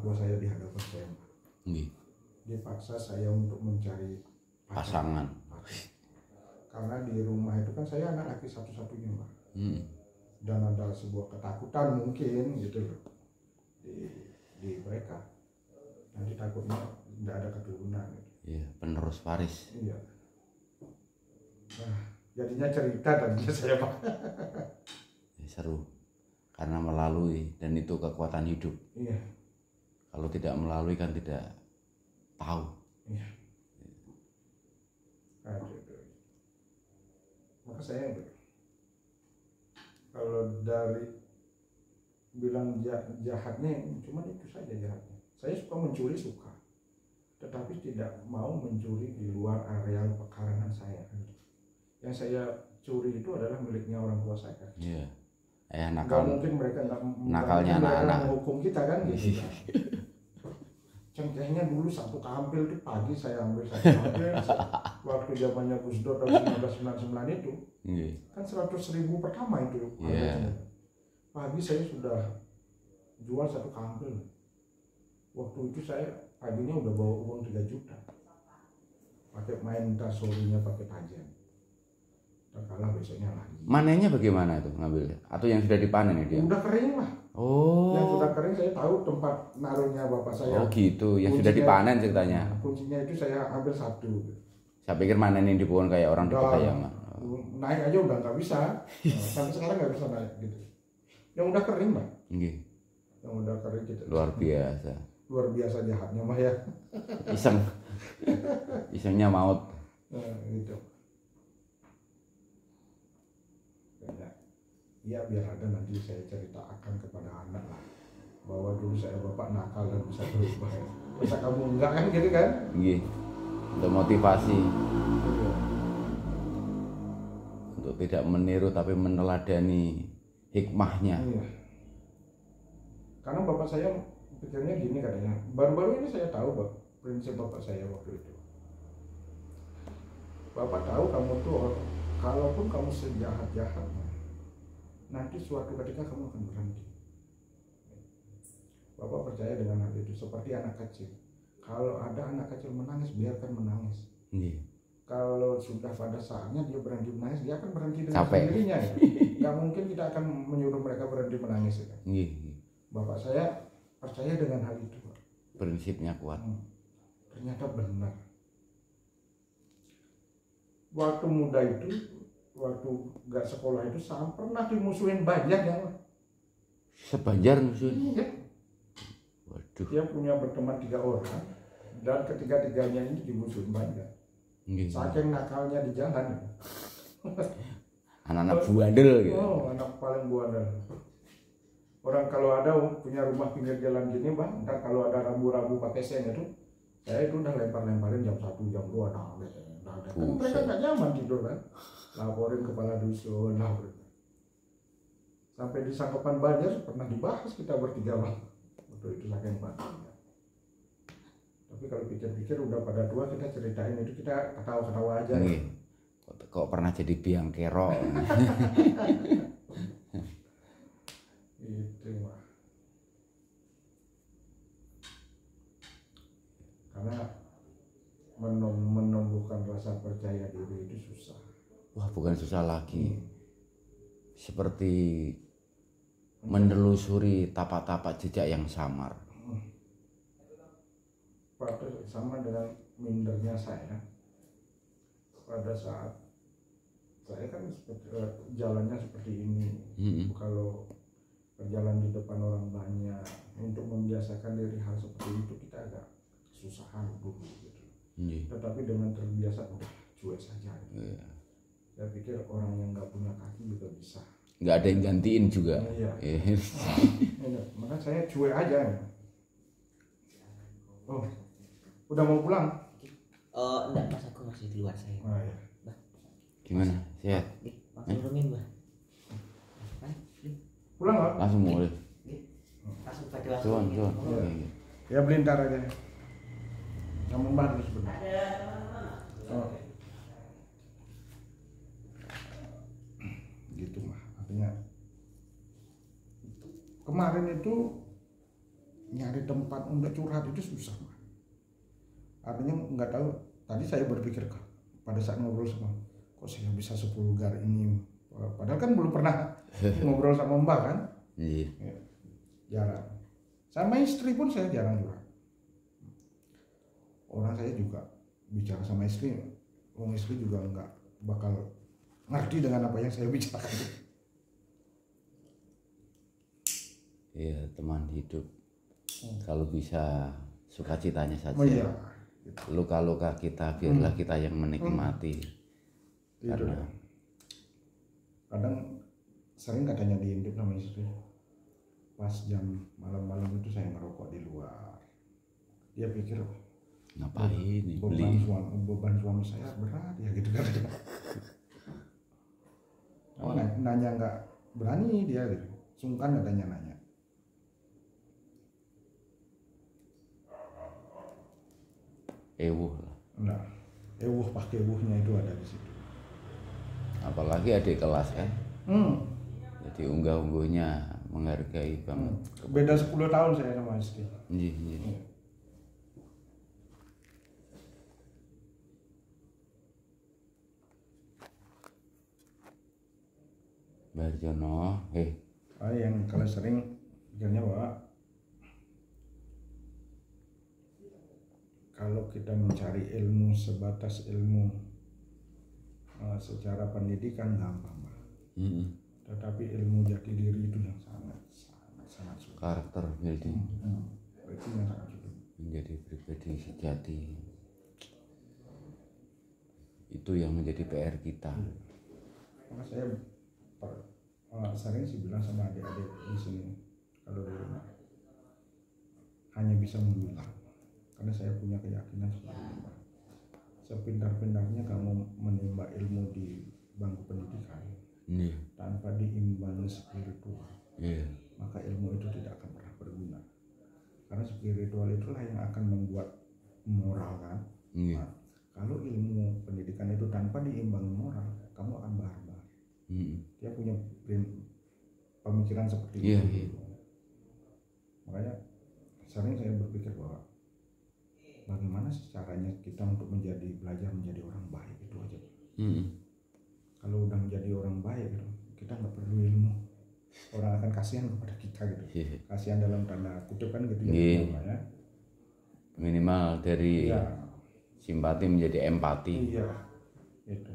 tua saya di hadapan saya. Dia paksa saya untuk mencari pasangan. Karena di rumah itu kan saya anak laki satu-satunya, Pak. Dan ada sebuah ketakutan mungkin gitu loh di mereka. Nanti takutnya tidak ada keturunan. Iya, penerus waris. Iya. Nah, jadinya cerita tadinya saya, Pak. Seru. Karena melalui, dan itu kekuatan hidup. Iya. Kalau tidak melalui kan tidak tahu. Iya. Aduh. Maka saya kalau dari bilang jahatnya cuma itu saja jahatnya. Saya suka mencuri, tetapi tidak mau mencuri di luar areal pekarangan saya. Yang saya curi itu adalah miliknya orang tua saya. Iya. Nakal. Nggak mungkin mereka nakalnya anak-anak menghukum kita kan gitu. Cengkehnya dulu satu kampil itu pagi saya ambil satu kampil. Waktu zamannya Gus Dur tahun 1999 itu, kan 100.000 pertama itu. Pagi saya sudah jual satu kampil. Waktu itu saya paginya udah bawa uang 3 juta. Pakai main tas sorinya pakai tajam. Kalah besoknya lagi. Manennya bagaimana itu ngambilnya? Atau yang sudah dipanen ya dia? Udah kering lah. Oh. Yang sudah kering saya tahu tempat naruhnya bapak saya. Oh gitu, yang sudah dipanen ceritanya. Kuncinya itu saya ambil satu. Saya pikir manenin di pohon kayak orang di pedayangan. Naik aja udah nggak bisa. Sampai sekarang nggak bisa naik gitu. Yang udah kering, Pak. Yang udah kering gitu. Luar biasa. Luar biasa jahatnya mah ya. Isengnya maut. Gitu. Ya biar ada nanti saya ceritakan kepada anak lah bahwa dulu saya bapak nakal dan bisa berubah ya. Masa kamu enggak kan gitu kan? Iya. Untuk motivasi. Untuk tidak meniru tapi meneladani hikmahnya. Iya. Karena bapak saya pikirnya gini katanya. Baru-baru ini saya tahu prinsip bapak saya waktu itu. Bapak tahu kamu tuh kalaupun kamu sejahat-jahatnya, nanti suatu ketika kamu akan berhenti. Bapak percaya dengan hal itu. Seperti anak kecil. Kalau ada anak kecil menangis, biarkan menangis. Kalau sudah pada saatnya dia berhenti menangis, dia akan berhenti dengan sendirinya. Ya? Gak mungkin kita akan menyuruh mereka berhenti menangis. Ya? Bapak saya percaya dengan hal itu. Prinsipnya kuat. Ternyata benar. Waktu muda itu, waktu gak sekolah itu pernah dimusuhin banyak ya. Sebanjar musuhin? Iya. Waduh. Dia punya berteman 3 orang dan ketiga-tiganya ini dimusuhin banyak. Saking nakalnya di jalan. Anak-anak buandel gitu. Oh, anak paling buandel. Orang kalau ada punya rumah pinggir jalan gini, Bang, ntar kalau ada rambu-rambu pakai sen itu, saya itu udah lempar-lemparin jam 1, jam 2, kan mereka nggak nyaman tidur kan, laporin kepala dusun, sampai di Sangkopan Banjar pernah dibahas kita bertiga, Bang, waktu itu saking paniknya. Tapi kalau pikir-pikir udah pada tua kita ceritain itu kita ketawa-ketawa aja. Kok pernah jadi biang kerok? Itu mah. Karena menumbuhkan rasa percaya diri itu susah. Wah, bukan susah lagi. Seperti menelusuri tapak-tapak jejak yang samar. Sama dengan mindernya saya. Pada saat saya kan jalannya seperti ini. Kalau berjalan di depan orang banyak, untuk membiasakan diri hal seperti itu kita agak kesusahan dulu gitu. Tetapi dengan terbiasa udah cuek saja. Saya pikir orang yang nggak punya kaki juga bisa. Nggak ada yang gantiin juga. Maka saya cuek aja. Oh, udah mau pulang? Oh, enggak, Mas, aku masih di luar saya. Oh, iya. Bah. Gimana? Sehat? Langsung turunin, Bah. Pulang nggak? Langsung boleh. Langsung pada langsung. Ya beli ntar aja. Kamu bantu sebentar. Oh. Gitu mah. Artinya kemarin itu nyari tempat untuk curhat itu susah, Mbak. Artinya nggak tahu, tadi saya berpikir pada saat ngobrol sama, kok saya bisa sevulgar ini, padahal kan belum pernah ngobrol sama Mbak kan. Iya. Ya, jarang. Sama istri pun saya jarang curhat. Orang saya juga bicara sama istri, orang istri juga nggak bakal ngerti dengan apa yang saya bicarakan. Iya, teman hidup. Kalau bisa sukacitanya saja. Oh iya. Luka-luka kita biarlah kita yang menikmati. Itu Karena ya. Kadang sering katanya diintip sama istri, pas jam malam-malam itu saya ngerokok di luar. Dia pikir ngapain nih beli. beban suami saya berat ya gitu kan. Nanya nggak berani dia gitu. Sungkan katanya nanya. Ewuh lah. Nah, pakai ewuhnya itu ada di situ. Apalagi adik kelas kan. Jadi unggah-ungguhnya menghargai banget. Beda 10 tahun saya sama istri. Iya. Barjono, Yang kalau sering pikirnya bahwa kalau kita mencari ilmu sebatas ilmu secara pendidikan gampang, Pak. Tetapi ilmu jati diri itu yang sangat sulit. karakter building. Itu yang sangat sulit. Menjadi pribadi sejati. Itu yang menjadi PR kita. Maka saya sering sih bilang sama adik-adik di sini, kalau di rumah hanya bisa membilang, karena saya punya keyakinan seperti itu. Sepintar-pintarnya kamu menimba ilmu di bangku pendidikan, tanpa diimbangi spiritual, maka ilmu itu tidak akan pernah berguna. Karena spiritual itulah yang akan membuat moral kan. Nah, kalau ilmu pendidikan itu tanpa diimbangi moral, kamu akan barbar. Dia punya pemikiran seperti itu. Makanya sering saya berpikir bahwa bagaimana sih caranya kita untuk belajar menjadi orang baik, itu aja. Kalau udah menjadi orang baik gitu, kita nggak perlu ilmu, orang akan kasihan kepada kita gitu. Kasihan dalam tanda kutip kan gitu ya. Minimal dari simpati menjadi empati. Iya, itu.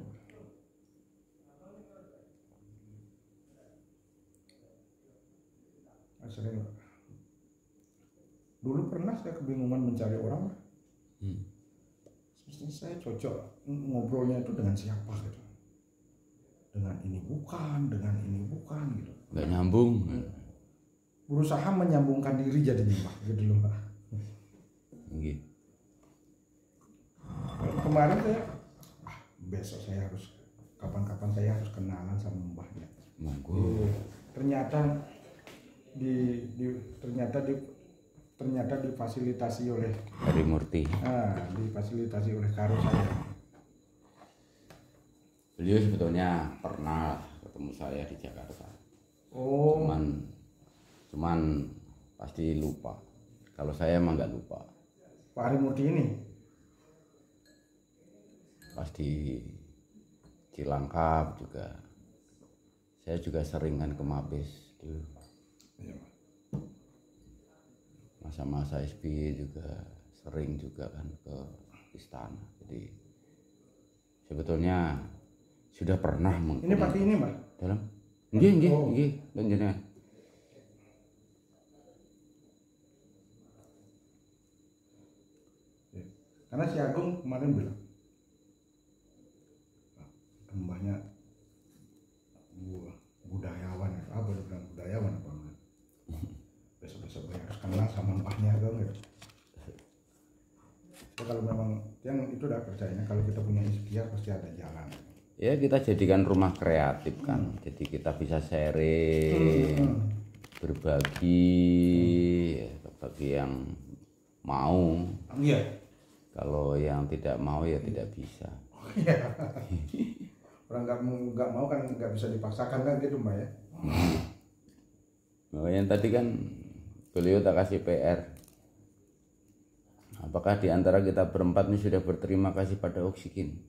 Sering. Dulu pernah saya kebingungan mencari orang. Mestinya saya cocok ngobrolnya itu dengan siapa gitu. Dengan ini bukan gitu. Nggak nyambung. Berusaha menyambungkan diri jadinya Pak, gitu loh Pak. Kemarin saya besok saya harus kapan-kapan saya harus kenalan sama mbahnya. Ternyata difasilitasi oleh Hari Murti. Difasilitasi oleh karo saya. Beliau sebetulnya pernah ketemu saya di Jakarta. Cuman pasti lupa. Kalau saya emang nggak lupa. Pak Hari Murti ini pasti Cilangkap juga. Saya juga sering kan ke Mabes dulu. Masa-masa SBY juga sering juga kan ke istana. Jadi sebetulnya sudah pernah ini pakai ini Mbak? Dalam? Nggih, panjenengan. Karena si Agung kemarin bilang, mbahnya budayawan, apa dia bilang budayawan apa enggak? Besok-besok harus kenal sama mbahnya dong gitu. So, kalau memang yang itu udah percayanya kalau kita punya ikhtiar pasti ada jalan. Ya kita jadikan rumah kreatif kan. Jadi kita bisa sharing, berbagi, bagi yang mau. Iya. Kalau yang tidak mau ya tidak bisa. Orang nggak mau kan nggak bisa dipaksakan kan gitu Mbak ya. Makanya tadi kan beliau tak kasih PR. Apakah di antara kita berempat ini sudah berterima kasih pada oksigen?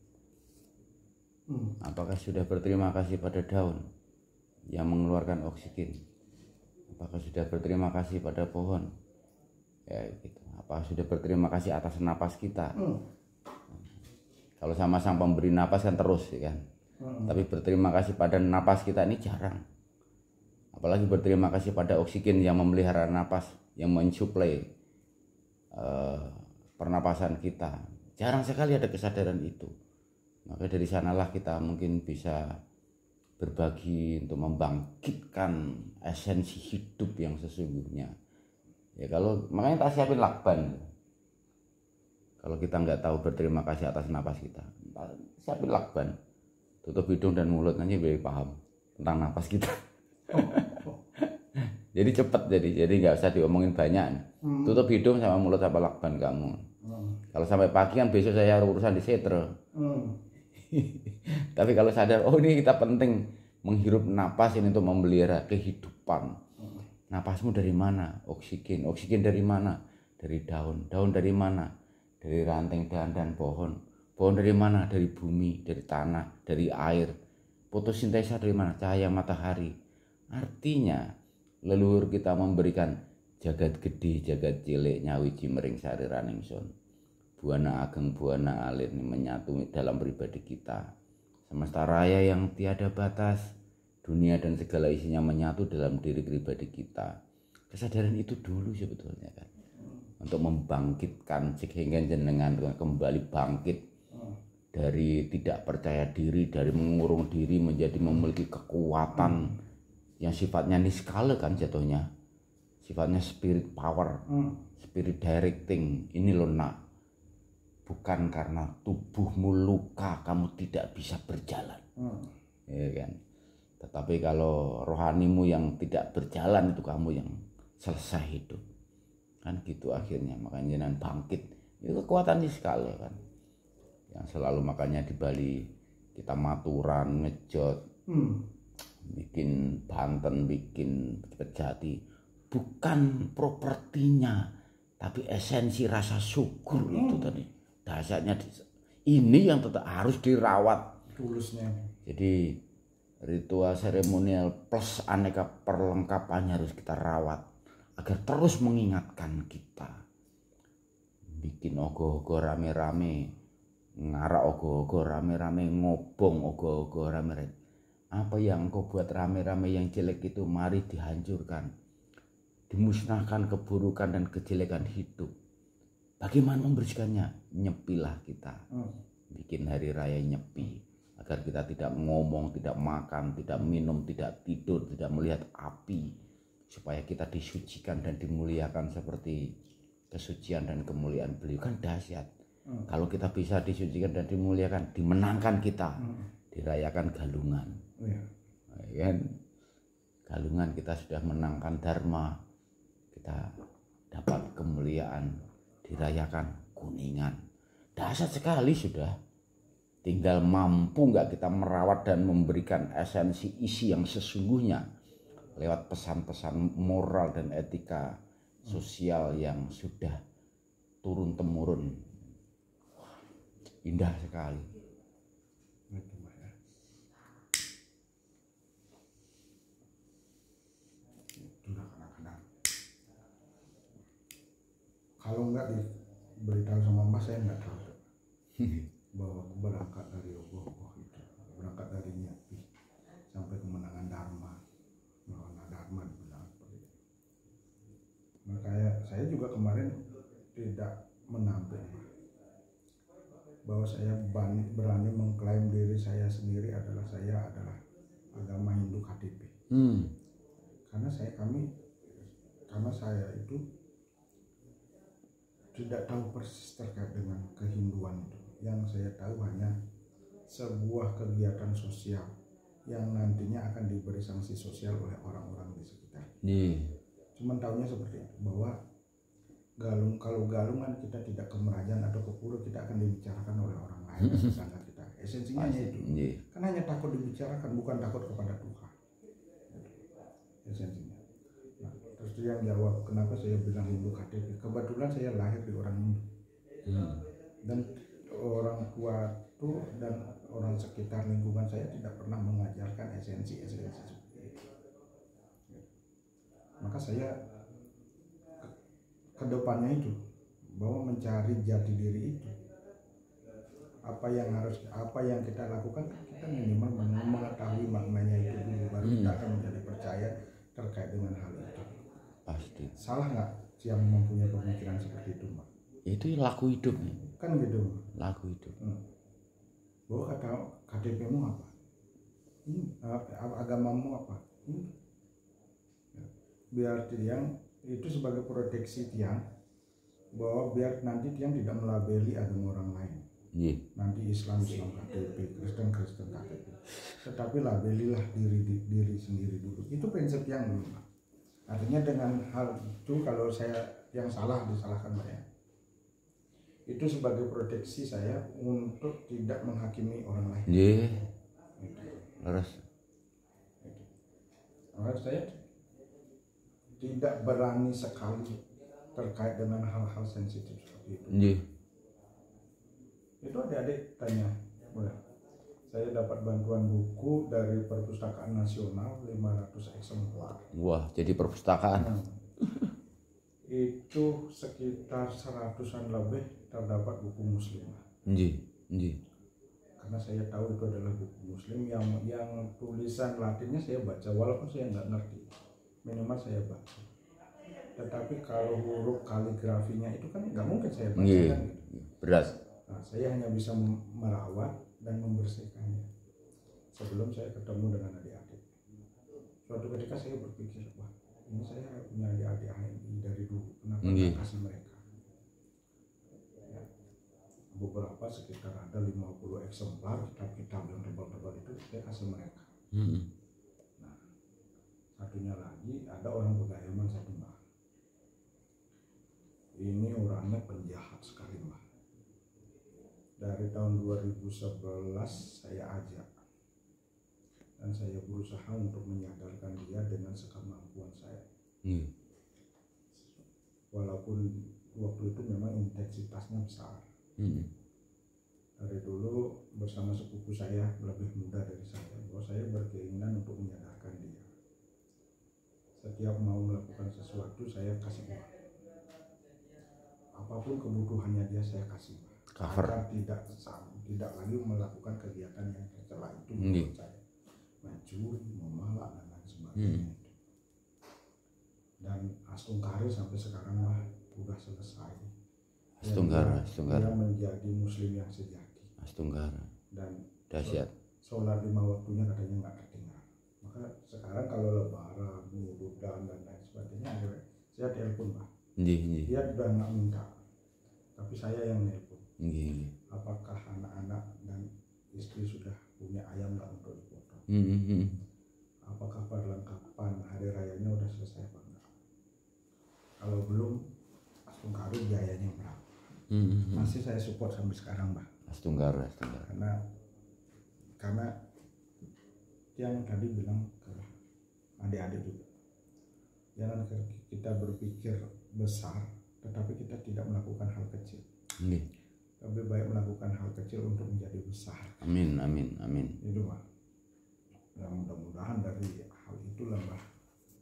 Apakah sudah berterima kasih pada daun yang mengeluarkan oksigen? Apakah sudah berterima kasih pada pohon? Ya gitu. Apakah sudah berterima kasih atas napas kita? Kalau sama sang pemberi napas kan terus ya kan. Tapi berterima kasih pada napas kita ini jarang. Apalagi berterima kasih pada oksigen yang memelihara napas, yang mensuplai pernapasan kita. Jarang sekali ada kesadaran itu. Maka dari sanalah kita mungkin bisa berbagi untuk membangkitkan esensi hidup yang sesungguhnya. Ya kalau makanya tak siapin lakban. Kalau kita nggak tahu berterima kasih atas napas kita, siapin lakban, tutup hidung dan mulut nanti biar paham tentang napas kita. Jadi cepat, jadi nggak usah diomongin banyak. Tutup hidung sama mulut sama lakban kamu. Kalau sampai pagi kan besok saya urusan di setre. Tapi kalau sadar, oh ini kita penting menghirup napas ini untuk memelihara kehidupan. Napasmu dari mana? Oksigen. Oksigen dari mana? Dari daun. Daun dari mana? Dari ranting dahan dan pohon. Pohon dari mana? Dari bumi, dari tanah, dari air. Fotosintesa dari mana? Cahaya matahari. Artinya leluhur kita memberikan jagat gede, jagat cilik, nyawiji mering sari raningsun. Buana ageng, buana alit menyatu dalam pribadi kita. Semesta raya yang tiada batas, dunia dan segala isinya menyatu dalam diri pribadi kita. Kesadaran itu dulu sebetulnya kan, untuk membangkitkan sehingga jenengan kembali bangkit dari tidak percaya diri, dari mengurung diri menjadi memiliki kekuatan yang sifatnya niskala kan jatuhnya, sifatnya spirit power, spirit directing. Ini loh nak, bukan karena tubuhmu luka kamu tidak bisa berjalan, ya kan? Tetapi kalau rohanimu yang tidak berjalan itu kamu yang selesai hidup, kan gitu akhirnya. Makanya jangan bangkit, itu kekuatan niskala kan, yang selalu makanya di Bali kita maturan, ngejot, bikin Banten, bikin Kejati, bukan propertinya, tapi esensi rasa syukur itu tadi. Dasarnya ini yang tetap harus dirawat tulusnya. Jadi ritual seremonial plus aneka perlengkapannya harus kita rawat agar terus mengingatkan kita. Bikin ogoh-ogoh rame-rame, ngarak ogoh-ogoh rame-rame, ngobong ogoh-ogoh rame-rame. Apa yang engkau buat rame-rame yang jelek itu mari dihancurkan, dimusnahkan keburukan dan kejelekan hidup. Bagaimana membersihkannya? Nyepilah kita, bikin hari raya nyepi, agar kita tidak ngomong, tidak makan, tidak minum, tidak tidur, tidak melihat api, supaya kita disucikan dan dimuliakan seperti kesucian dan kemuliaan beliau. Kan dahsyat. Kalau kita bisa disucikan dan dimuliakan, dimenangkan kita, dirayakan galungan. Kan? Galungan kita sudah menangkan dharma, kita dapat kemuliaan, dirayakan Kuningan. Dahsyat sekali sudah. Tinggal mampu nggak kita merawat dan memberikan esensi isi yang sesungguhnya lewat pesan-pesan moral dan etika sosial yang sudah turun temurun. Indah sekali. Kalau nggak diberitahu sama Mas, saya nggak tahu bahwa aku berangkat dari ogoh-ogoh itu, berangkat dari nyepi sampai kemenangan dharma, melawan dharma dibilang seperti itu. Makanya saya juga kemarin tidak menampik bahwa saya berani mengklaim diri saya sendiri adalah agama Hindu KTP. Karena saya itu tidak tahu persis terkait dengan kehinduan itu. Yang saya tahu hanya sebuah kegiatan sosial yang nantinya akan diberi sanksi sosial oleh orang-orang di sekitar. Cuman tahunya seperti itu, bahwa kalau galungan kita tidak ke Merajan atau ke Pura, kita akan dibicarakan oleh orang lain, tetangga kita. Esensinya itu. Kan hanya takut dibicarakan, bukan takut kepada Tuhan. Esensinya. Nah, terus istri yang jawab kenapa saya bilang Hindu KTP. Kebetulan saya lahir di orang Hindu. Dan orang tua tuh dan orang sekitar lingkungan saya tidak pernah mengajarkan esensi seperti itu. Maka saya ke depannya itu bahwa mencari jati diri itu, apa yang kita lakukan, kita minimal mengetahui maknanya itu dulu, baru kita akan menjadi percaya terkait dengan hal itu. Pasti. Salah nggak yang mempunyai pemikiran seperti itu, Mbak? Itu laku hidup nih. Kan gitu. Laku hidup. Bahwa kata KTP-mu apa? Agamamu apa? Biar tiang itu sebagai proteksi tiang, bahwa biar nanti tiang tidak melabeli agama orang lain. Nanti Islam KTP, Kristen KTP. Tetapi labelilah diri sendiri dulu. Itu prinsip yang dulu. Artinya dengan hal itu kalau saya yang salah disalahkan saya. Itu sebagai proteksi saya untuk tidak menghakimi orang lain. Terus maka saya tidak berani sekali terkait dengan hal-hal sensitif seperti itu. Itu adik-adik tanya, boleh. Saya dapat bantuan buku dari Perpustakaan Nasional 500 eksemplar. Wah, jadi perpustakaan. Itu sekitar 100-an lebih terdapat buku muslim. Karena saya tahu itu adalah buku muslim yang tulisan Latinnya saya baca, walaupun saya nggak ngerti, minimal saya baca. Tetapi kalau huruf kaligrafinya itu kan nggak mungkin saya baca kan gitu. Berat. Nah, saya hanya bisa merawat dan membersihkannya sebelum saya ketemu dengan adik-adik. Suatu ketika saya berpikir, wah ini saya punya adik-adik HMI dari dulu, kenapa nggak kasih mereka? Ya, beberapa sekitar ada 50 eksemplar kitab-kitab yang tebal-tebal itu saya kasih mereka. Nah, satunya lagi ada orang Pegayaman satu, Mbak. Ini orangnya penjahat sekali, Mbak. Dari tahun 2011 saya ajak dan saya berusaha untuk menyadarkan dia dengan sekemampuan saya. Walaupun waktu itu memang intensitasnya besar. Dari dulu bersama sepupu saya lebih muda dari saya, bahwa saya berkeinginan untuk menyadarkan dia. Setiap mau melakukan sesuatu saya kasih uang. Apapun kebutuhannya dia saya kasih. Agar tidak lagi melakukan kegiatan yang tercela itu menurut saya, mencuri, memalak dan lain sebagainya. Dan Astungkari sampai sekarang mah udah selesai. Astungkara. Dia menjadi muslim yang sejati. Astungkara. Dan dahsyat. Sholat 5 waktunya katanya nggak tertinggal. Maka sekarang kalau lebaran, wudhuan dan lain sebagainya, saya telepon, Pak. Dia udah nggak minta, tapi saya yang nelpon. Apakah anak-anak dan istri sudah punya ayam lah untuk dipotong? Apakah perlengkapan hari rayanya udah selesai apa enggak? Kalau belum, Astungkari biayanya berapa? Masih saya support sampai sekarang, Mbak. Astungkara. Karena yang tadi bilang ke adik-adik juga, jangan kita berpikir besar, tetapi kita tidak melakukan hal kecil. Lebih baik melakukan hal kecil untuk menjadi besar. Amin. Itu, Mbak. Ya, mudah-mudahan dari hal itulah, Mbak,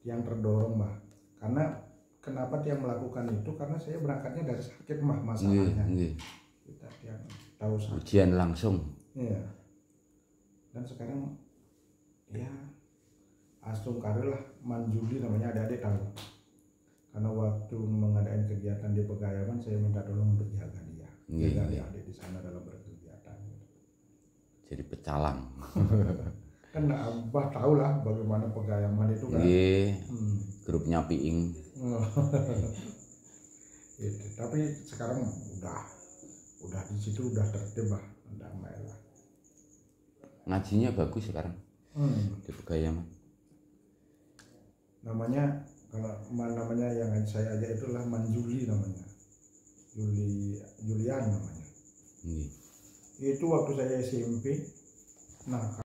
yang terdorong, Mbak. Karena kenapa dia melakukan itu? Karena saya berangkatnya dari sakit, Mbak, masalahnya. Kita yang tahu sakit. Ujian langsung. Iya. Dan sekarang ya Astungkari lah, Manjuli namanya, adik-adik tahu. Karena waktu mengadakan kegiatan di Pegayaman saya minta tolong untuk jaga dia. Jaga adik-adik di sana dalam berkegiatan. Jadi pecalang. Kan Abah tahu lah bagaimana Pegayaman itu kan. Grupnya Piing. Gitu. Tapi sekarang udah di situ udah tertib, Bah. Damai lah. Ngajinya bagus sekarang. Di Pegayaman. Namanya yang saya ajak itulah Manjuli namanya. Julian namanya. Itu waktu saya SMP. Nah,